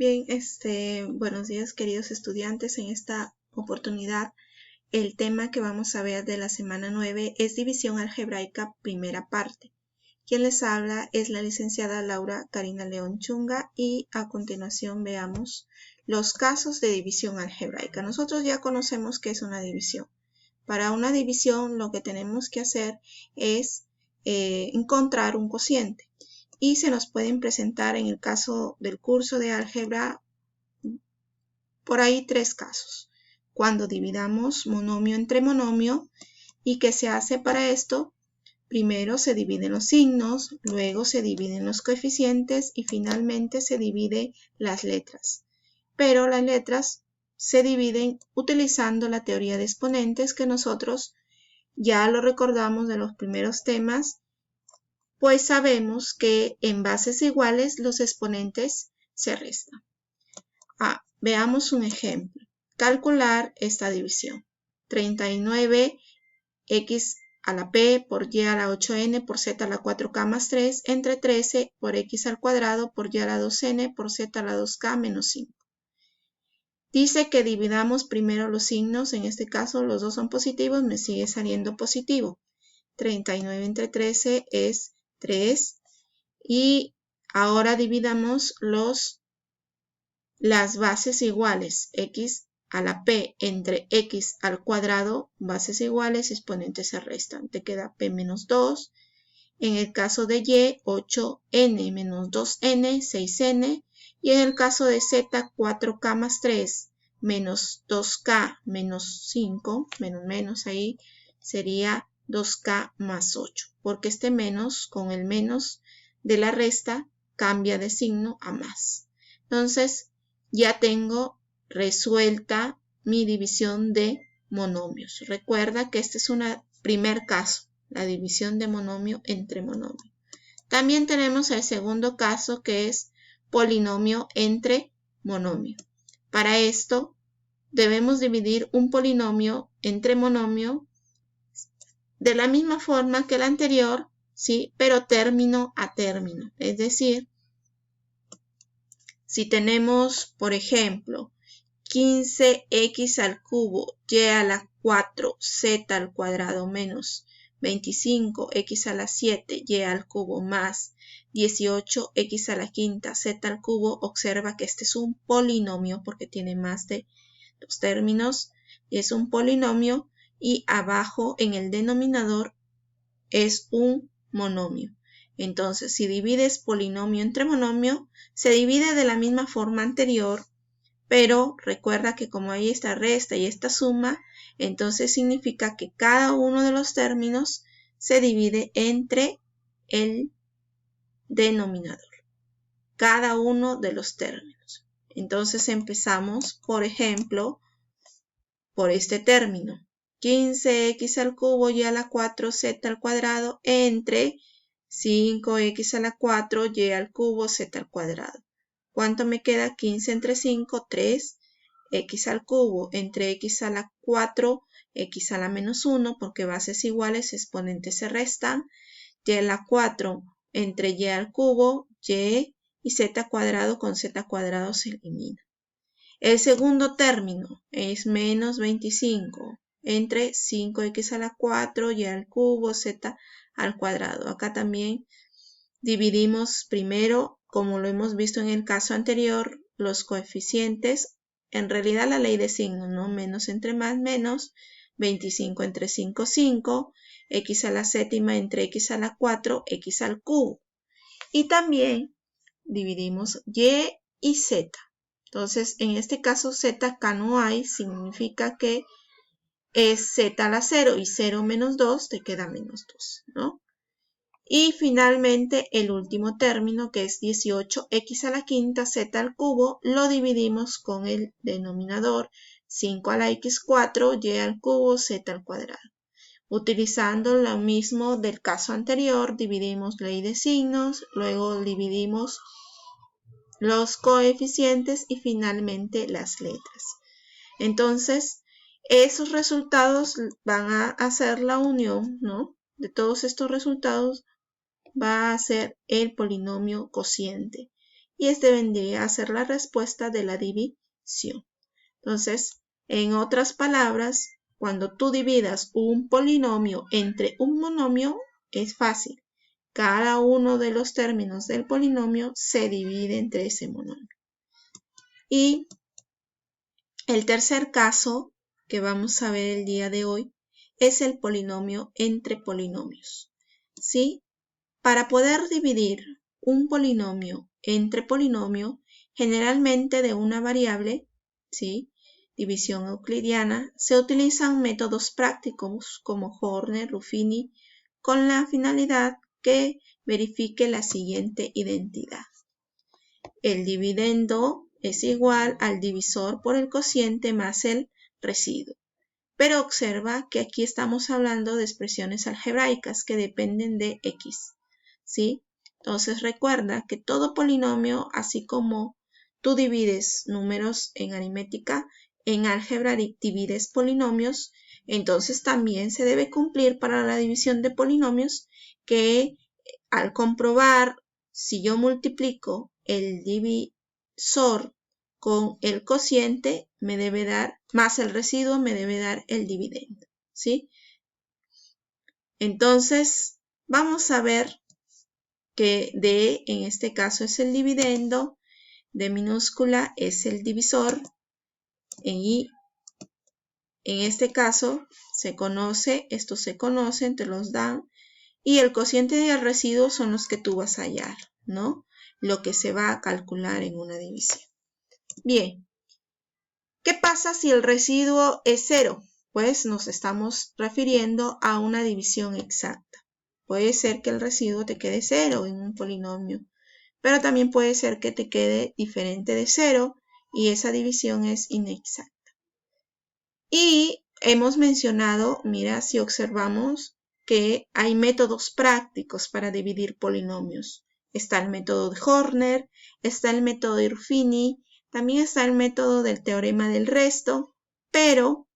Bien, buenos días queridos estudiantes. En esta oportunidad el tema que vamos a ver de la semana 9 es división algebraica primera parte. Quien les habla es la licenciada Laura Karina León Chunga y a continuación veamos los casos de división algebraica. Nosotros ya conocemos qué es una división. Para una división lo que tenemos que hacer es encontrar un cociente. Y se nos pueden presentar en el caso del curso de álgebra por ahí tres casos. Cuando dividamos monomio entre monomio, ¿y qué se hace para esto? Primero se dividen los signos, luego se dividen los coeficientes y finalmente se dividen las letras. Pero las letras se dividen utilizando la teoría de exponentes que nosotros ya lo recordamos de los primeros temas, pues sabemos que en bases iguales los exponentes se restan. Veamos un ejemplo. Calcular esta división. 39x a la p por y a la 8n por z a la 4k más 3 entre 13 por x al cuadrado por y a la 2n por z a la 2k menos 5. Dice que dividamos primero los signos, en este caso los dos son positivos, me sigue saliendo positivo. 39 entre 13 es 3 y ahora dividamos las bases iguales, x a la p entre x al cuadrado, bases iguales, exponentes se restan, te queda p menos 2, en el caso de y, 8n menos 2n, 6n, y en el caso de z, 4k más 3 menos 2k menos 5, menos ahí, sería 2k más 8, porque este menos con el menos de la resta cambia de signo a más. Entonces, ya tengo resuelta mi división de monomios. Recuerda que este es un primer caso, la división de monomio entre monomio. También tenemos el segundo caso que es polinomio entre monomio. Para esto debemos dividir un polinomio entre monomio de la misma forma que el anterior, ¿sí? Pero término a término. Es decir, si tenemos, por ejemplo, 15x al cubo y a la 4 z al cuadrado menos 25x a la 7 y al cubo más 18x a la quinta z al cubo, observa que este es un polinomio porque tiene más de dos términos, es un polinomio y abajo en el denominador es un monomio. Entonces, si divides polinomio entre monomio, se divide de la misma forma anterior, pero recuerda que como hay esta resta y esta suma, entonces significa que cada uno de los términos se divide entre el denominador. Cada uno de los términos. Entonces empezamos, por ejemplo, por este término. 15x al cubo y a la 4z al cuadrado entre 5x a la 4 y al cubo z al cuadrado. ¿Cuánto me queda? 15 entre 5, 3. X al cubo entre x a la 4, x a la menos 1, porque bases iguales, exponentes se restan. Y a la 4 entre y al cubo, y z cuadrado con z cuadrado se elimina. El segundo término es menos 25 entre 5x a la 4 y al cubo z al cuadrado. Acá también dividimos primero, como lo hemos visto en el caso anterior, los coeficientes. En realidad la ley de signos, ¿no? Menos entre más, menos. 25 entre 5, 5. X a la séptima entre x a la 4, x al cubo. Y también dividimos y z. Entonces, en este caso z acá no hay, significa que es z a la 0 y 0 menos 2 te queda menos 2, ¿no? Y finalmente el último término que es 18x a la quinta z al cubo, lo dividimos con el denominador 5 a la x4 y al cubo z al cuadrado. Utilizando lo mismo del caso anterior, dividimos ley de signos, luego dividimos los coeficientes y finalmente las letras. Entonces, esos resultados van a hacer la unión, ¿no? De todos estos resultados va a ser el polinomio cociente. y este vendría a ser la respuesta de la división. Entonces, en otras palabras, cuando tú dividas un polinomio entre un monomio, es fácil. Cada uno de los términos del polinomio se divide entre ese monomio. Y el tercer caso que vamos a ver el día de hoy es el polinomio entre polinomios. ¿Sí? Para poder dividir un polinomio entre polinomio, generalmente de una variable, ¿sí?, división euclidiana, se utilizan métodos prácticos como Horner, Ruffini, con la finalidad que verifique la siguiente identidad. El dividendo es igual al divisor por el cociente más el residuo. Pero observa que aquí estamos hablando de expresiones algebraicas que dependen de x, ¿sí? Entonces recuerda que todo polinomio, así como tú divides números en aritmética, en álgebra divides polinomios, entonces también se debe cumplir para la división de polinomios que al comprobar, si yo multiplico el divisor con el cociente, me debe dar, más el residuo, me debe dar el dividendo, ¿sí? Entonces, vamos a ver que D en este caso es el dividendo, D minúscula es el divisor, y en este caso se conoce, estos se conocen, te los dan, y el cociente y el residuo son los que tú vas a hallar, ¿no? Lo que se va a calcular en una división. Bien, ¿qué pasa si el residuo es 0? Pues nos estamos refiriendo a una división exacta. Puede ser que el residuo te quede 0 en un polinomio, pero también puede ser que te quede diferente de 0 y esa división es inexacta. Y hemos mencionado, mira, si observamos que hay métodos prácticos para dividir polinomios. Está el método de Horner, está el método de Ruffini, también está el método del teorema del resto, pero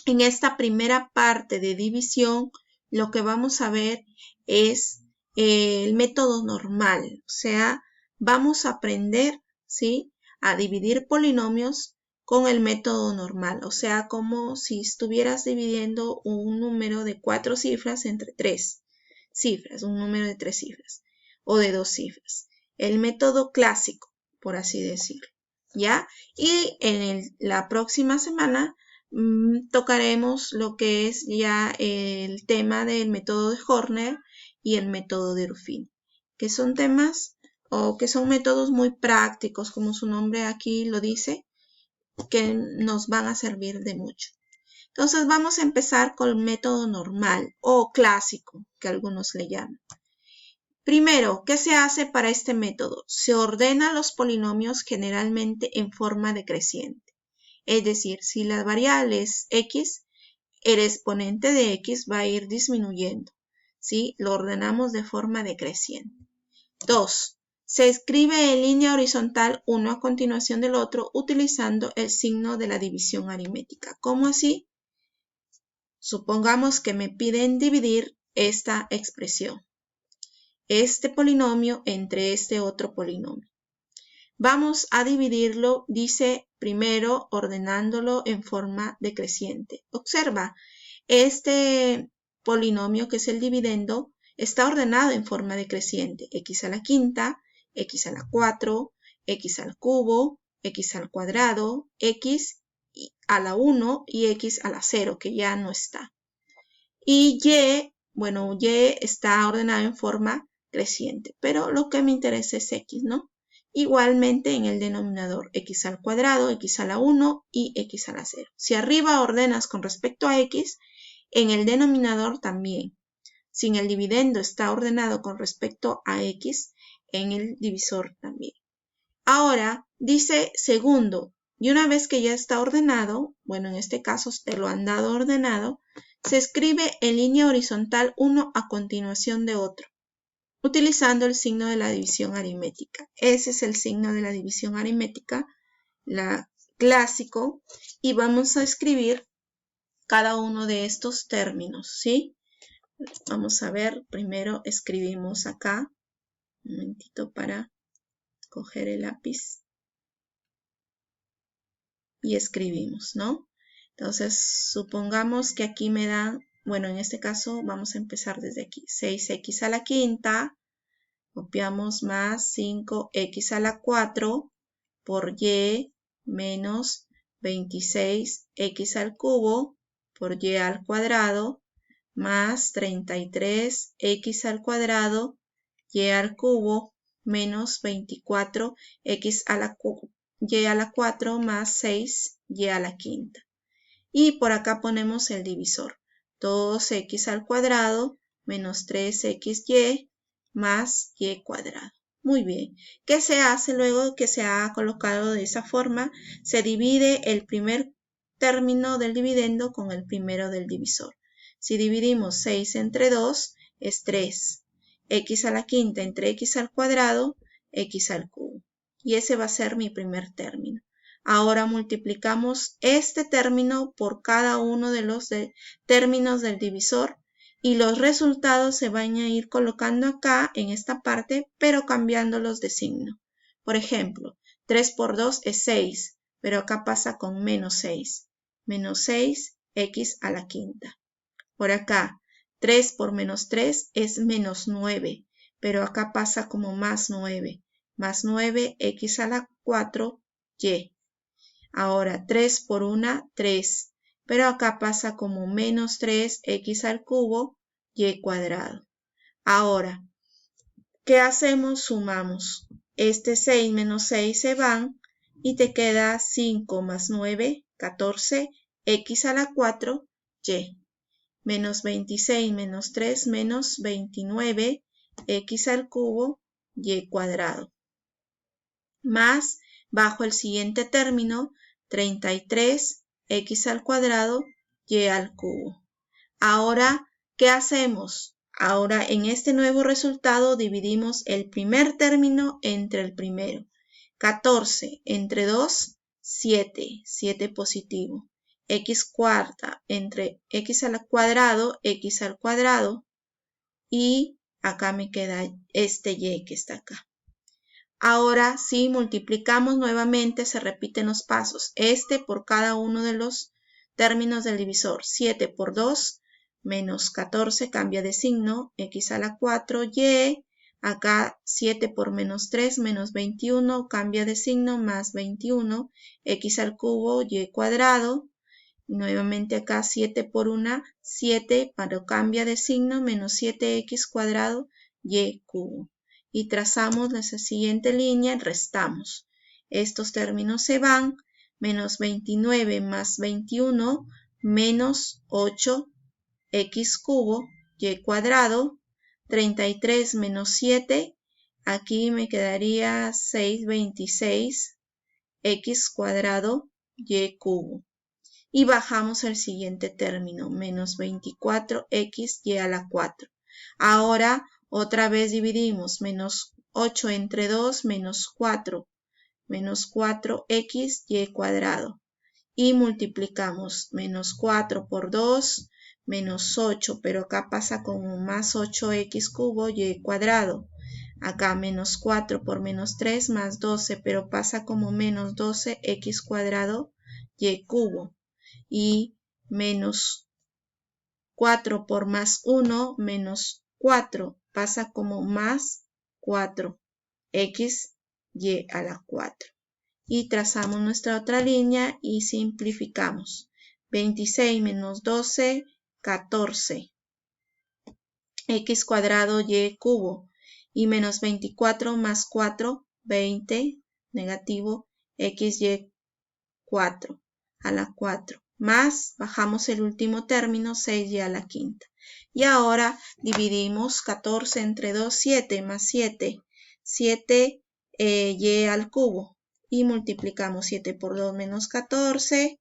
en esta primera parte de división lo que vamos a ver es el método normal, o sea, vamos a aprender, ¿sí?, a dividir polinomios con el método normal, o sea, como si estuvieras dividiendo un número de 4 cifras entre 3 cifras, un número de 3 cifras o de 2 cifras. El método clásico, por así decirlo, ¿ya? Y en la próxima semana tocaremos lo que es ya el tema del método de Horner y el método de Ruffini, que son temas o que son métodos muy prácticos, como su nombre aquí lo dice, que nos van a servir de mucho. Entonces vamos a empezar con el método normal o clásico, que algunos le llaman. Primero, ¿qué se hace para este método? Se ordenan los polinomios generalmente en forma decreciente. Es decir, si la variable es x, el exponente de x va a ir disminuyendo, ¿sí? Lo ordenamos de forma decreciente. 2. Se escribe en línea horizontal uno a continuación del otro utilizando el signo de la división aritmética. ¿Cómo así? Supongamos que me piden dividir esta expresión, este polinomio entre este otro polinomio. Vamos a dividirlo, dice, primero ordenándolo en forma decreciente. Observa, este polinomio que es el dividendo está ordenado en forma decreciente. X a la quinta, x a la 4, x al cubo, x al cuadrado, x a la 1 y x a la 0, que ya no está. Y y, bueno, y está ordenado en forma creciente, pero lo que me interesa es x, ¿no? Igualmente en el denominador x al cuadrado, x a la 1 y x a la 0. Si arriba ordenas con respecto a x, en el denominador también. Si en el dividendo está ordenado con respecto a x, en el divisor también. Ahora dice segundo, y una vez que ya está ordenado, bueno, en este caso te lo han dado ordenado, se escribe en línea horizontal uno a continuación de otro, utilizando el signo de la división aritmética. Ese es el signo de la división aritmética, la clásico, y vamos a escribir cada uno de estos términos, ¿sí? Vamos a ver, primero escribimos acá, un momentito para coger el lápiz y escribimos, ¿no? Entonces, supongamos que aquí me dan, bueno, en este caso vamos a empezar desde aquí. 6x a la quinta, copiamos más 5x a la 4 por y menos 26x al cubo por y al cuadrado más 33x al cuadrado y al cubo menos 24x a la y a la 4 más 6y a la quinta. Y por acá ponemos el divisor. 2x al cuadrado menos 3xy más y cuadrado. Muy bien. ¿Qué se hace luego que se ha colocado de esa forma? Se divide el primer término del dividendo con el primero del divisor. Si dividimos 6 entre 2 es 3. X a la quinta entre x al cuadrado, x al cubo. Y ese va a ser mi primer término. Ahora multiplicamos este término por cada uno de los términos del divisor y los resultados se van a ir colocando acá en esta parte, pero cambiándolos de signo. Por ejemplo, 3 por 2 es 6, pero acá pasa con menos 6. Menos 6x a la quinta. Por acá, 3 por menos 3 es menos 9, pero acá pasa como más 9. Más 9x a la 4y. Ahora 3 por 1, 3, pero acá pasa como menos 3x al cubo y cuadrado. Ahora, ¿qué hacemos? Sumamos. Este 6 menos 6 se van y te queda 5 más 9, 14, x a la 4, y. Menos 26 menos 3 menos 29, x al cubo y cuadrado. Más, bajo el siguiente término, 33x al cuadrado y al cubo. Ahora, ¿qué hacemos? Ahora, en este nuevo resultado dividimos el primer término entre el primero. 14 entre 2, 7. 7 positivo. X cuarta entre x al cuadrado, x al cuadrado. Y acá me queda este y que está acá. Ahora, si multiplicamos nuevamente, se repiten los pasos. Este por cada uno de los términos del divisor. 7 por 2, menos 14, cambia de signo. X a la 4, y. Acá 7 por menos 3, menos 21, cambia de signo, más 21. X al cubo, y cuadrado. Nuevamente acá 7 por 1, 7, pero cambia de signo, menos 7x cuadrado, y cubo. Y trazamos la siguiente línea, restamos. Estos términos se van, menos 29 más 21, menos 8x cubo, y cuadrado, 33 menos 7, aquí me quedaría 626, x cuadrado, y cubo. Y bajamos el siguiente término, menos 24xy a la 4. Ahora, otra vez dividimos, menos 8 entre 2, menos 4. Menos 4xy cuadrado. Y multiplicamos, menos 4 por 2, menos 8, pero acá pasa como más 8x cubo, y cuadrado. Acá menos 4 por menos 3, más 12, pero pasa como menos 12x cuadrado, y cubo. Y menos 4 por más 1, menos 4, pasa como más 4x y a la 4. Y trazamos nuestra otra línea y simplificamos. 26 menos 12, 14. X cuadrado y cubo. Y menos 24 más 4, 20, negativo, xy 4 a la 4. Más, bajamos el último término, 6y a la quinta. Y ahora dividimos 14 entre 2, 7, más 7, 7 y al cubo. Y multiplicamos 7 por 2 menos 14,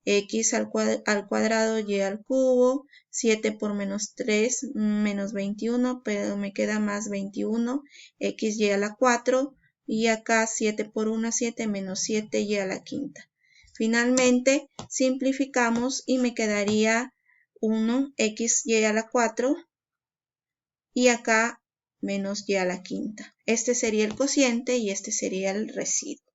x al cuadrado y al cubo, 7 por menos 3 menos 21, pero me queda más 21, xy a la 4, y acá 7 por 1, 7 menos 7y a la quinta. Finalmente, simplificamos y me quedaría 1xy a la 4 y acá menos y a la quinta. Este sería el cociente y este sería el residuo.